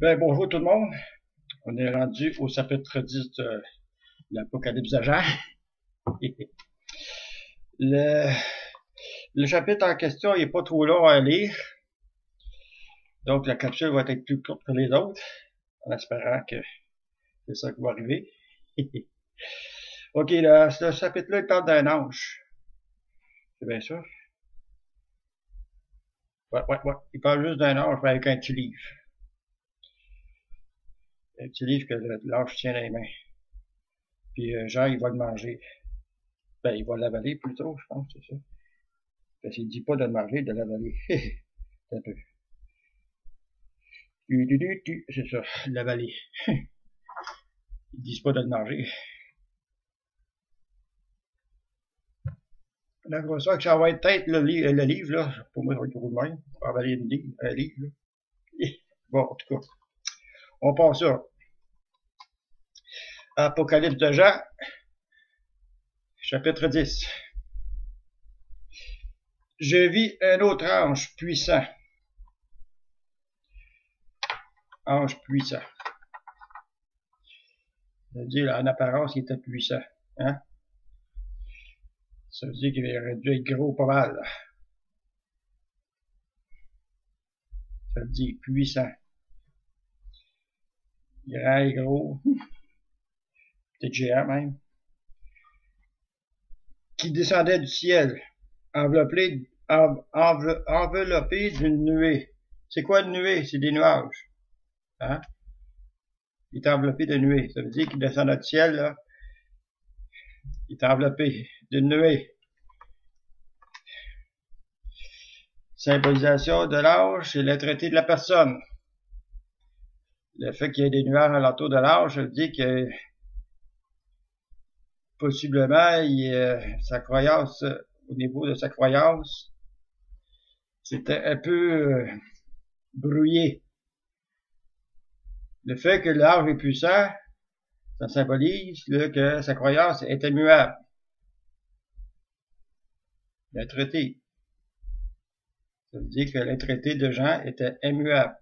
Ben, bonjour tout le monde. On est rendu au chapitre 10 de l'Apocalypse de Jean. Le, le chapitre en question n'est pas trop long à lire. Donc la capsule va être plus courte que les autres, en espérant que c'est ça qui va arriver. Ok, ce chapitre-là, il parle d'un ange. C'est bien ça? Ouais. Il parle juste d'un ange, mais avec un petit livre. Un petit livre que l'ange tient dans les mains. Puis Jean, il va le manger. Ben, il va l'avaler plutôt, je pense, c'est ça. Parce qu'il dit pas de le manger, de l'avaler. C'est un peu. C'est ça, l'avaler. Ils disent pas de le manger. Là, je vois ça que ça va être peut-être le livre, là. Pour moi, ça va être gros de même. On va avaler un livre, là. Bon, en tout cas. On passe ça. Apocalypse de Jean, chapitre 10. Je vis un autre ange puissant. Ange puissant. Ça veut dire, en apparence, il était puissant. Hein? Ça veut dire qu'il aurait dû être gros pas mal. Ça veut dire puissant. Grand et gros. Peut-être géant même. Qui descendait du ciel, enveloppé d'une nuée. C'est quoi une nuée? C'est des nuages. Hein? Il est enveloppé de nuée. Ça veut dire qu'il descend du ciel, là. Il est enveloppé d'une nuée. Symbolisation de l'ange, c'est le traité de la personne. Le fait qu'il y ait des nuages alentour de l'ange, ça veut dire que possiblement, sa croyance, au niveau de sa croyance, c'était un peu brouillé. Le fait que l'ange est puissant, ça symbolise là, que sa croyance est immuable. Le traité. Ça veut dire que le traité de Jean était immuable.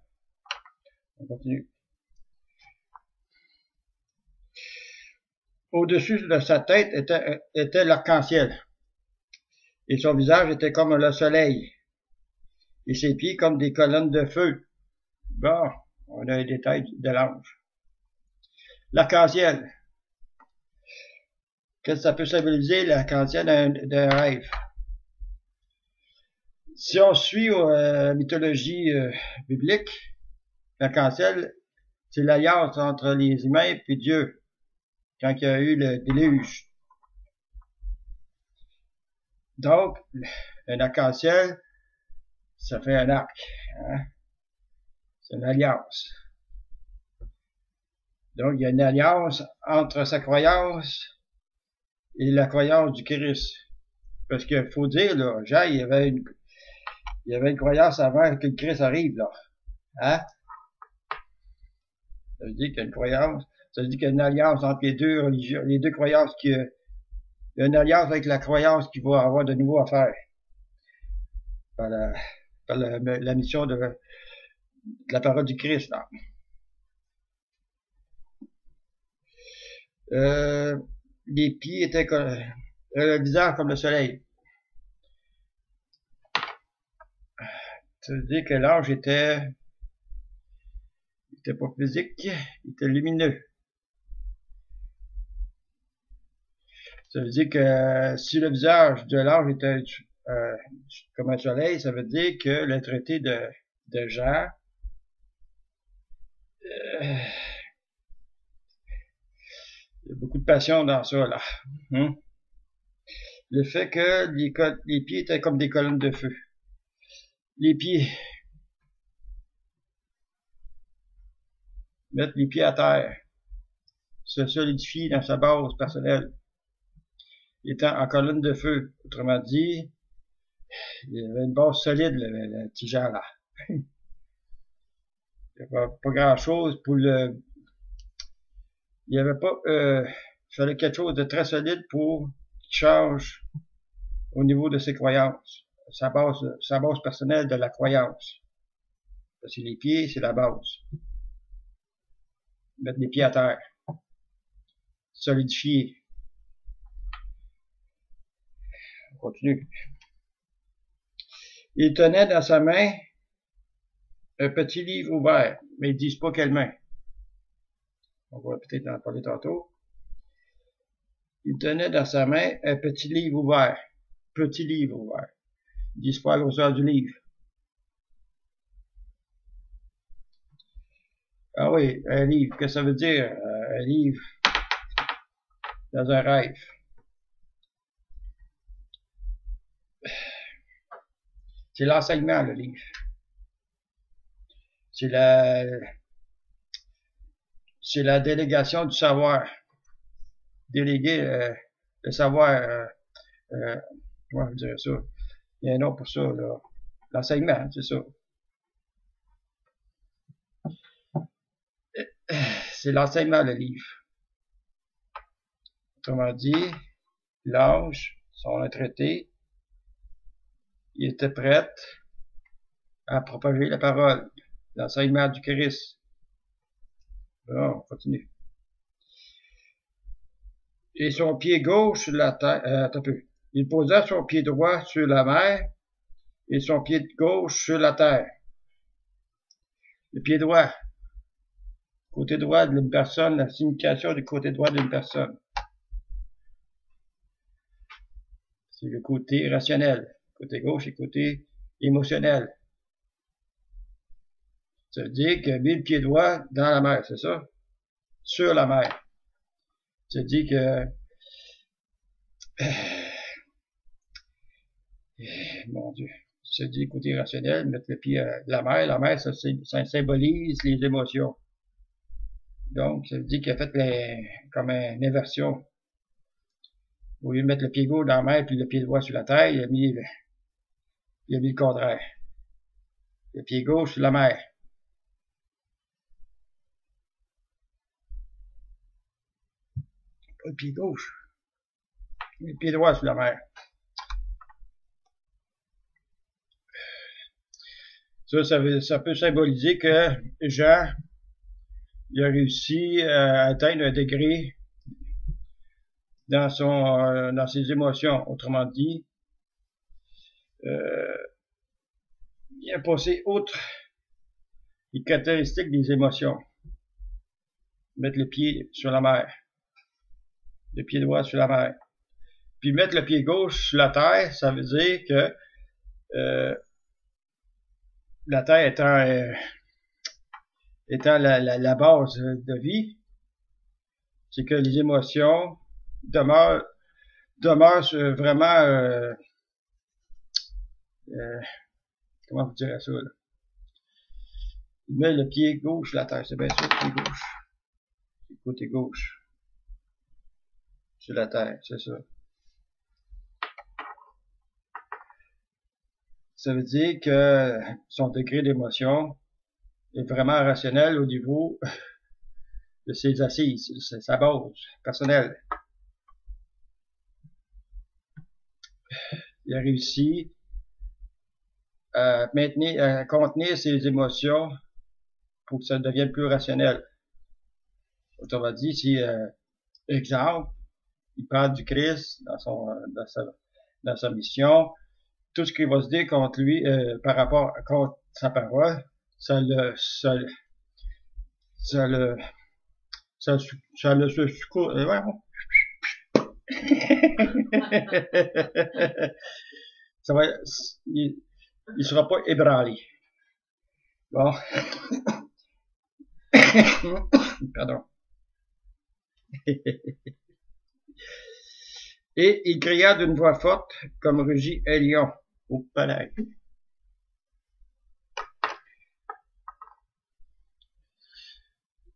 On continue. Au-dessus de sa tête était l'arc-en-ciel. Et son visage était comme le soleil. Et ses pieds comme des colonnes de feu. Bon, on a les détails de l'ange. L'arc-en-ciel. Qu'est-ce que ça peut symboliser, l'arc-en-ciel d'un rêve? Si on suit la mythologie biblique, l'arc-en-ciel, c'est l'alliance entre les humains et Dieu, quand il y a eu le déluge. Donc, un arc-en-ciel, ça fait un arc. Hein? C'est une alliance. Donc, il y a une alliance entre sa croyance et la croyance du Christ. Parce qu'il faut dire, là, Jean, il y avait une croyance avant que le Christ arrive, là. Hein? Ça veut dire qu'il y a une croyance, ça veut dire qu'il y a une alliance entre les deux religions, les deux croyances il y a une alliance avec la croyance qui va avoir de nouveau à faire. Par la mission de la parole du Christ, là. Les pieds étaient comme, le visage comme le soleil. Ça veut dire que l'ange était pas physique, il était lumineux. Ça veut dire que si le visage de l'ange était comme un soleil, ça veut dire que le traité de Jean il y a beaucoup de passion dans ça, là. Le fait que les pieds étaient comme des colonnes de feu. Les pieds. Mettre les pieds à terre. Se solidifier dans sa base personnelle. Étant en colonne de feu. Autrement dit, il y avait une base solide, le petit Jean, là. Il n'y avait pas grand chose pour il n'y avait pas, il fallait quelque chose de très solide pour qu'il change au niveau de ses croyances. Sa base personnelle de la croyance. Parce que les pieds, c'est la base. Mettre les pieds à terre. Solidifier. On continue. Il tenait dans sa main un petit livre ouvert, mais ils disent pas quelle main. On va peut-être en parler tantôt. Il tenait dans sa main un petit livre ouvert. Petit livre ouvert. Ils disent pas la grosseur du livre. Ah oui, un livre. Qu'est-ce que ça veut dire? Un livre dans un rêve. C'est l'enseignement, le livre. C'est la délégation du savoir. Déléguer le savoir. Comment je dirais ça? Il y a un nom pour ça, là. L'enseignement, c'est ça. C'est l'enseignement, le livre. Autrement dit, l'ange, son traité, il était prêt à propager la parole, l'enseignement du Christ. Bon, on continue. Et son pied gauche sur la terre, attends un peu. Il posa son pied droit sur la mer et son pied gauche sur la terre. Le pied droit, côté droit d'une personne, la signification du côté droit d'une personne. C'est le côté rationnel. Côté gauche et le côté émotionnel. Ça veut dire qu'il a mis le pied droit dans la mer, c'est ça? Sur la mer. Ça veut dire que mon Dieu. Ça veut dire côté rationnel, mettre le pied à la mer, ça symbolise les émotions. Donc, ça veut dire qu'il a fait comme une inversion. Au lieu de mettre le pied gauche dans la mer puis le pied droit sur la terre, il a mis le contraire. Le pied gauche sur la mer. Pas le pied gauche. Le pied droit sur la mer. Ça peut symboliser que Jean, il a réussi à atteindre un degré dans ses émotions. Autrement dit, il a passé outre les caractéristiques des émotions. Mettre le pied sur la mer. Le pied droit sur la mer. Puis mettre le pied gauche sur la terre, ça veut dire que la terre étant la base de vie, c'est que les émotions demeurent vraiment comment vous direz ça là? Il met le pied gauche sur la terre, c'est bien sûr le pied gauche. Le côté gauche sur la terre, c'est ça. Ça veut dire que son degré d'émotion est vraiment rationnel au niveau de ses assises, sa base personnelle. Il a réussi à contenir ses émotions pour que ça devienne plus rationnel. Autrement dit, si, exemple, il parle du Christ dans sa mission, tout ce qui va se dire contre lui, contre sa parole, ça le secoue. Ça va, il sera pas ébranlé. Bon. Pardon. Et il cria d'une voix forte, comme rugit un lion au palais.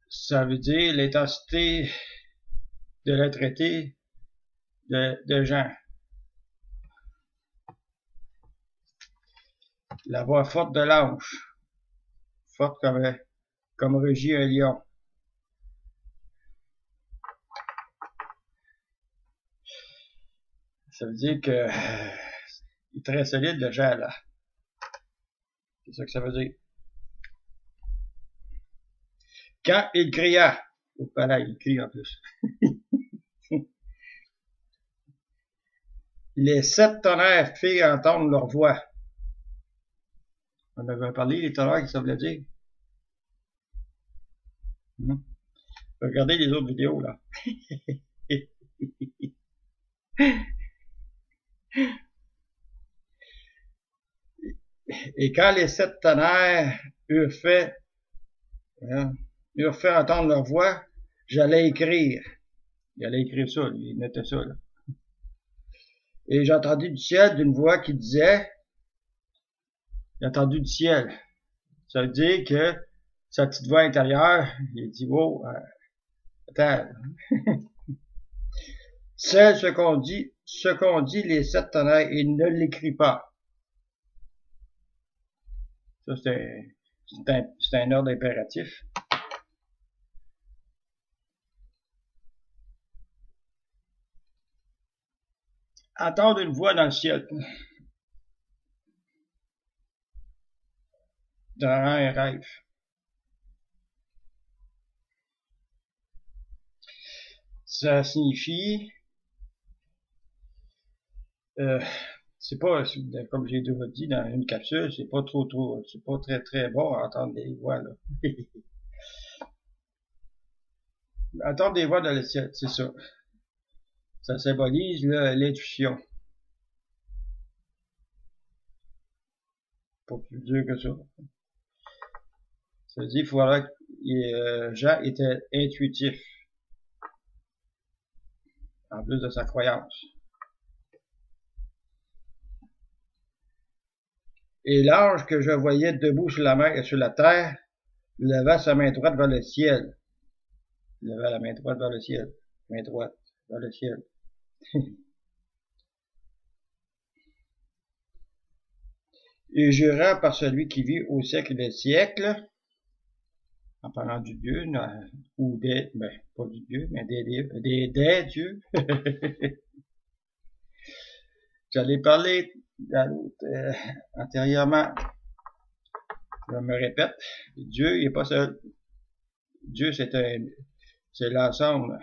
Ça veut dire l'intensité de la traité de Jean. La voix forte de l'ange. Forte comme rugit un lion. Ça veut dire que il est très solide le Jean là. C'est ça que ça veut dire. Quand il cria, Au palais, il crie en plus. Les 7 tonnerres firent entendre leur voix. On avait parlé, les tonnerres, qui ça voulait dire. Regardez les autres vidéos, là. Et quand les 7 tonnerres eurent fait entendre leur voix, j'allais écrire. Il allait écrire ça, lui, il notait ça, là. Et j'ai entendu du ciel d'une voix qui disait, j'ai entendu du ciel. Ça veut dire que sa petite voix intérieure, il dit, wow, attends. C'est ce qu'on dit les 7 tonnerres, et ne l'écrit pas. Ça, c'est un ordre impératif. Entendre une voix dans le ciel. Dans un rêve. Ça signifie, c'est pas, comme j'ai déjà dit dans une capsule, c'est pas c'est pas très bon à entendre des voix, là. Entendre des voix dans le ciel, c'est ça. Ça symbolise l'intuition. Pas plus dur que ça. Ça veut dire qu'il faudra que Jean était intuitif. En plus de sa croyance. Et l'ange que je voyais debout sur la mer et sur la terre, leva sa main droite vers le ciel. Il leva la main droite vers le ciel. Main droite vers le ciel. Et jura par celui qui vit au siècle des siècles, en parlant du Dieu, ou des, pas du Dieu, mais des dieux. J'allais parler antérieurement. Je me répète, Dieu, il n'est pas seul. Dieu, c'est l'ensemble.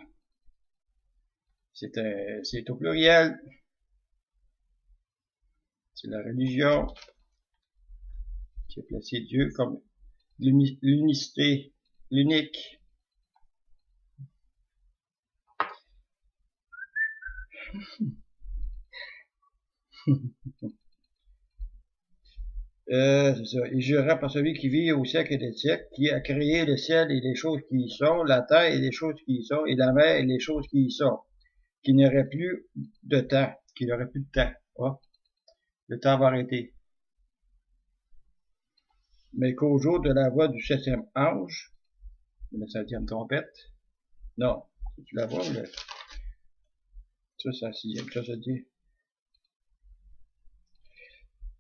C'est au pluriel. C'est la religion qui a placé Dieu comme l'unicité, l'unique. C'est ça. Il jura par celui qui vit au siècle des siècles, qui a créé le ciel et les choses qui y sont, la terre et les choses qui y sont, et la mer et les choses qui y sont, qu'il n'y aurait plus de temps, qu'il n'y aurait plus de temps. Oh, le temps va arrêter. Mais qu'au jour de la voix du 7e ange, la 7e trompette, non, tu la vois, ça, c'est la 6e, ça se dit.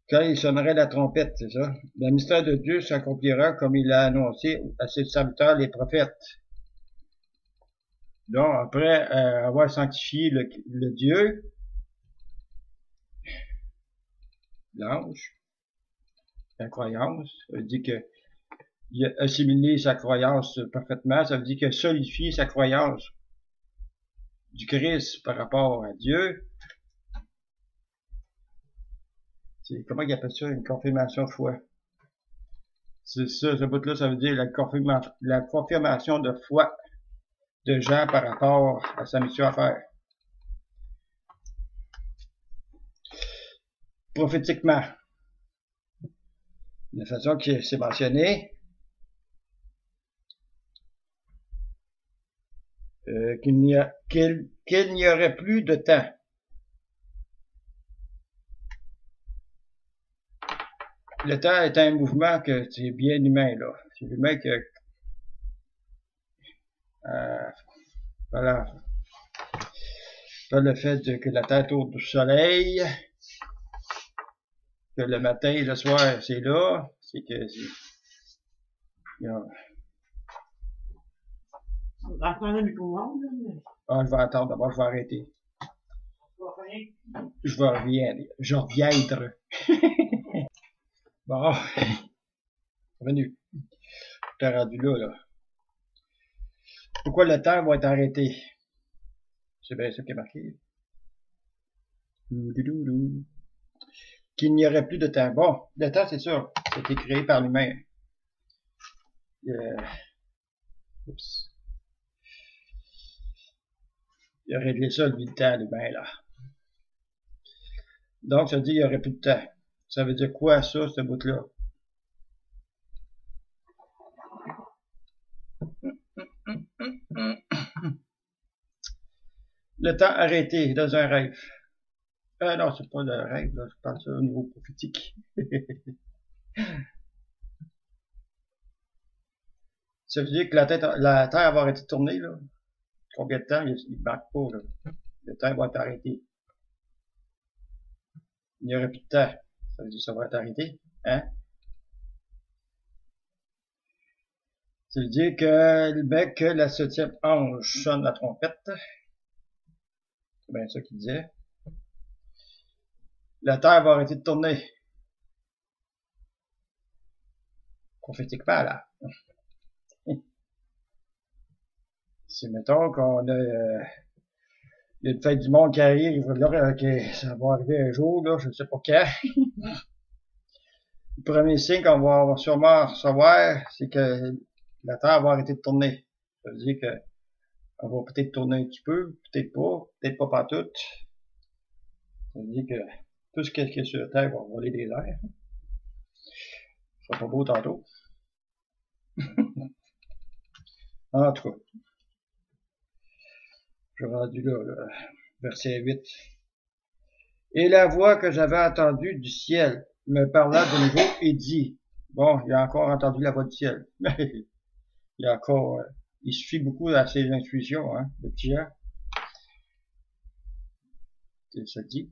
Quand il sonnerait la trompette, c'est ça. Le mystère de Dieu s'accomplira comme il l'a annoncé à ses serviteurs, les prophètes. Donc, après avoir sanctifié le Dieu, l'ange, la croyance, ça veut dire que il a assimilé sa croyance parfaitement, ça veut dire qu'il a solidifié sa croyance du Christ par rapport à Dieu. Comment il appelle ça, une confirmation de foi? C'est ça, ce bout-là, ça veut dire la confirmation de foi de Jean par rapport à sa mission à faire. Prophétiquement, de la façon que c'est mentionné, qu'il n'y aurait plus de temps. Le temps est un mouvement que c'est bien humain, là. C'est l'humain que voilà. Pas le fait que la Terre tourne du soleil, que le matin et le soir, c'est là, c'est que je vais attendre, d'abord je vais arrêter. Je reviendrai. Bon, revenu. T'es rendu là. Pourquoi le temps va être arrêté? C'est bien ça qui est marqué. Qu'il n'y aurait plus de temps. Bon, le temps, c'est sûr, c'était créé par l'humain. Oups. Il a réglé ça, lui, le temps, l'humain, là. Donc, ça dit qu'il n'y aurait plus de temps. Ça veut dire quoi, ça, ce bout-là? Le temps arrêté dans un rêve. Non, c'est pas le rêve, là, je parle ça au niveau prophétique. Ça veut dire que la Terre va avoir été tournée, là. Combien de temps? Il ne marque pas, là. Le temps va être arrêté. Il n'y aurait plus de temps. Ça veut dire que ça va être arrêté. Hein? Ça veut dire que la 7e ange sonne la trompette. C'est bien ça qu'il disait. La Terre va arrêter de tourner. Prophétiquement, là. Si, mettons qu'on a, il y a une fête du monde qui arrive, là, ça va arriver un jour, là, je ne sais pas quand. Le premier signe qu'on va sûrement recevoir, c'est que la Terre va arrêter de tourner. Ça veut dire que on va peut-être tourner un petit peu, peut-être pas partout. Ça veut dire que tout ce qui est sur la Terre va voler des airs. Ce sera pas beau tantôt. En tout cas, je suis rendu là, verset 8. Et la voix que j'avais entendue du ciel me parla de nouveau et dit, bon, il a encore entendu la voix du ciel. Il suffit beaucoup à ses intuitions, hein, le petit Jean. C'est ça dit.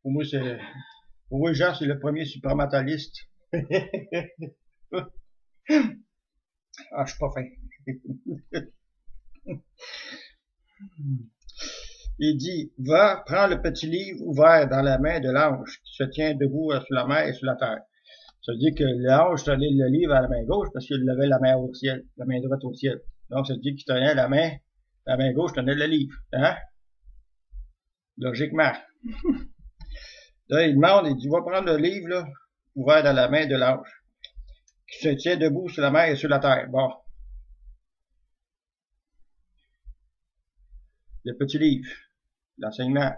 Pour moi, Jean, c'est le premier supramentaliste. Ah, je suis pas fin. Il dit, va, prends le petit livre ouvert dans la main de l'ange qui se tient debout sur la mer et sur la terre. Ça veut dire que l'ange tenait le livre à la main gauche parce qu'il avait la main au ciel, la main droite au ciel. Donc, ça veut dire qu'il tenait la main gauche tenait le livre. Hein? Logiquement. Là, il demande, il dit, va prendre le livre, là, ouvert dans la main de l'ange qui se tient debout sur la mer et sur la terre. Bon. Le petit livre, l'enseignement,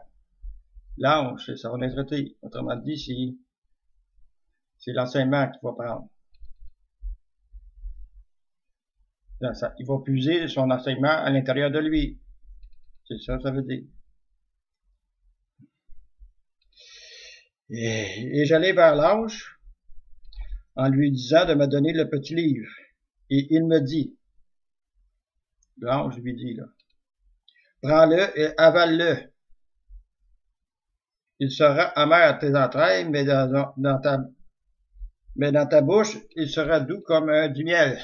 l'ange, c'est son être. Autrement dit, c'est l'enseignement qu'il va prendre. Il va puiser son enseignement à l'intérieur de lui. C'est ça, ça veut dire. Et j'allai vers l'ange en lui disant de me donner le petit livre. Et il me dit, l'ange lui dit, là, prends-le et avale-le. Il sera amer à tes entrailles, mais dans ta bouche, il sera doux comme du miel.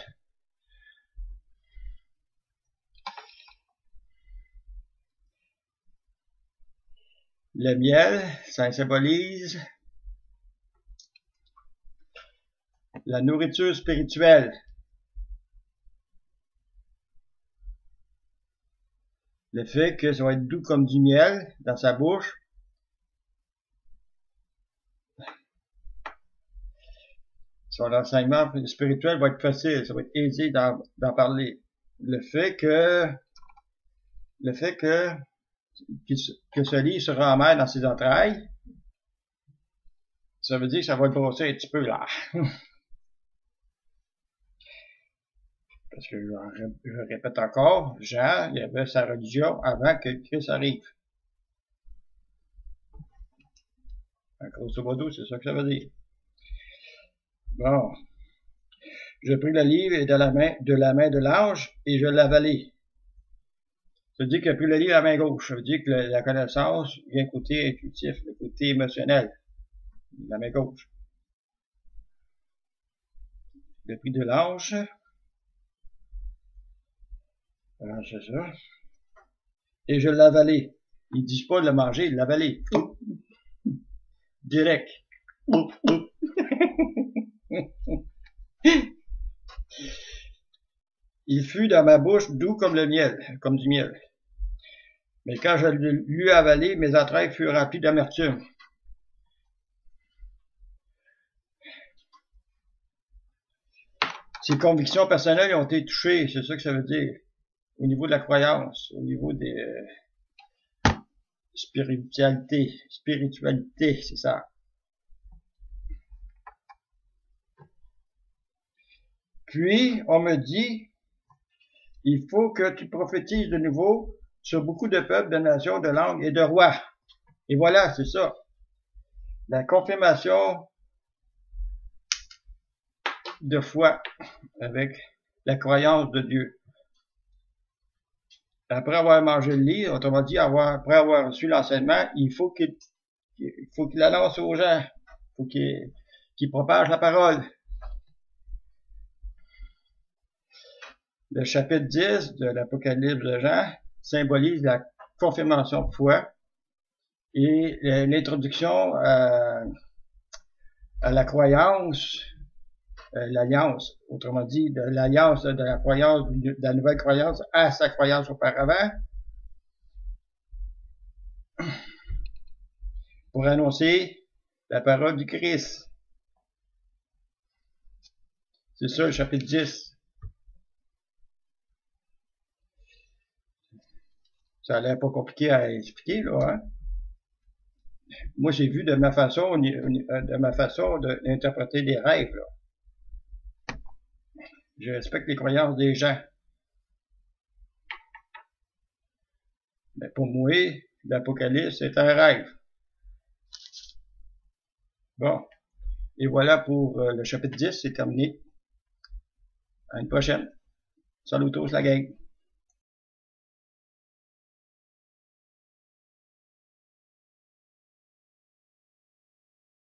Le miel, ça symbolise la nourriture spirituelle. Le fait que ça va être doux comme du miel dans sa bouche. Son enseignement spirituel va être facile, ça va être aisé d'en parler. Le fait que ce livre sera amer dans ses entrailles, ça veut dire que ça va le brosser un petit peu là. Parce que je répète encore, Jean, il avait sa religion avant que Christ arrive. Grosso modo, c'est ça que ça veut dire. Bon. Je pris le livre et de la main de l'ange et je l'avalai. Ça veut dire qu'il a pris le livre à la main gauche. Ça veut dire que la connaissance vient côté intuitif, le côté émotionnel. La main gauche. Le prix de l'ange. Alors, c'est ça. Et je l'avalai. Ils disent pas de le manger, il l'avalai. Direct. Il fut dans ma bouche doux comme le miel, comme du miel. Mais quand je l'eus avalé, mes entrailles furent remplies d'amertume. Ses convictions personnelles ont été touchées, c'est ça que ça veut dire. Au niveau de la croyance, au niveau des spiritualité, c'est ça. Puis, on me dit, il faut que tu prophétises de nouveau sur beaucoup de peuples, de nations, de langues et de rois. Et voilà, c'est ça. La confirmation de foi avec la croyance de Dieu. Après avoir mangé le livre, autrement dit, après avoir reçu l'enseignement, il faut qu'il annonce aux gens, il faut qu'il propage la parole. Le chapitre 10 de l'Apocalypse de Jean symbolise la confirmation de foi et l'introduction à la croyance, l'alliance, autrement dit, de l'alliance de la croyance, de la nouvelle croyance à sa croyance auparavant, pour annoncer la parole du Christ. C'est ça le chapitre 10. Ça a l'air pas compliqué à expliquer, là, hein? Moi, j'ai vu de ma façon d'interpréter des rêves, là. Je respecte les croyances des gens. Mais pour moi, l'Apocalypse, c'est un rêve. Bon. Et voilà pour le chapitre 10, c'est terminé. À une prochaine. Salutos la gang.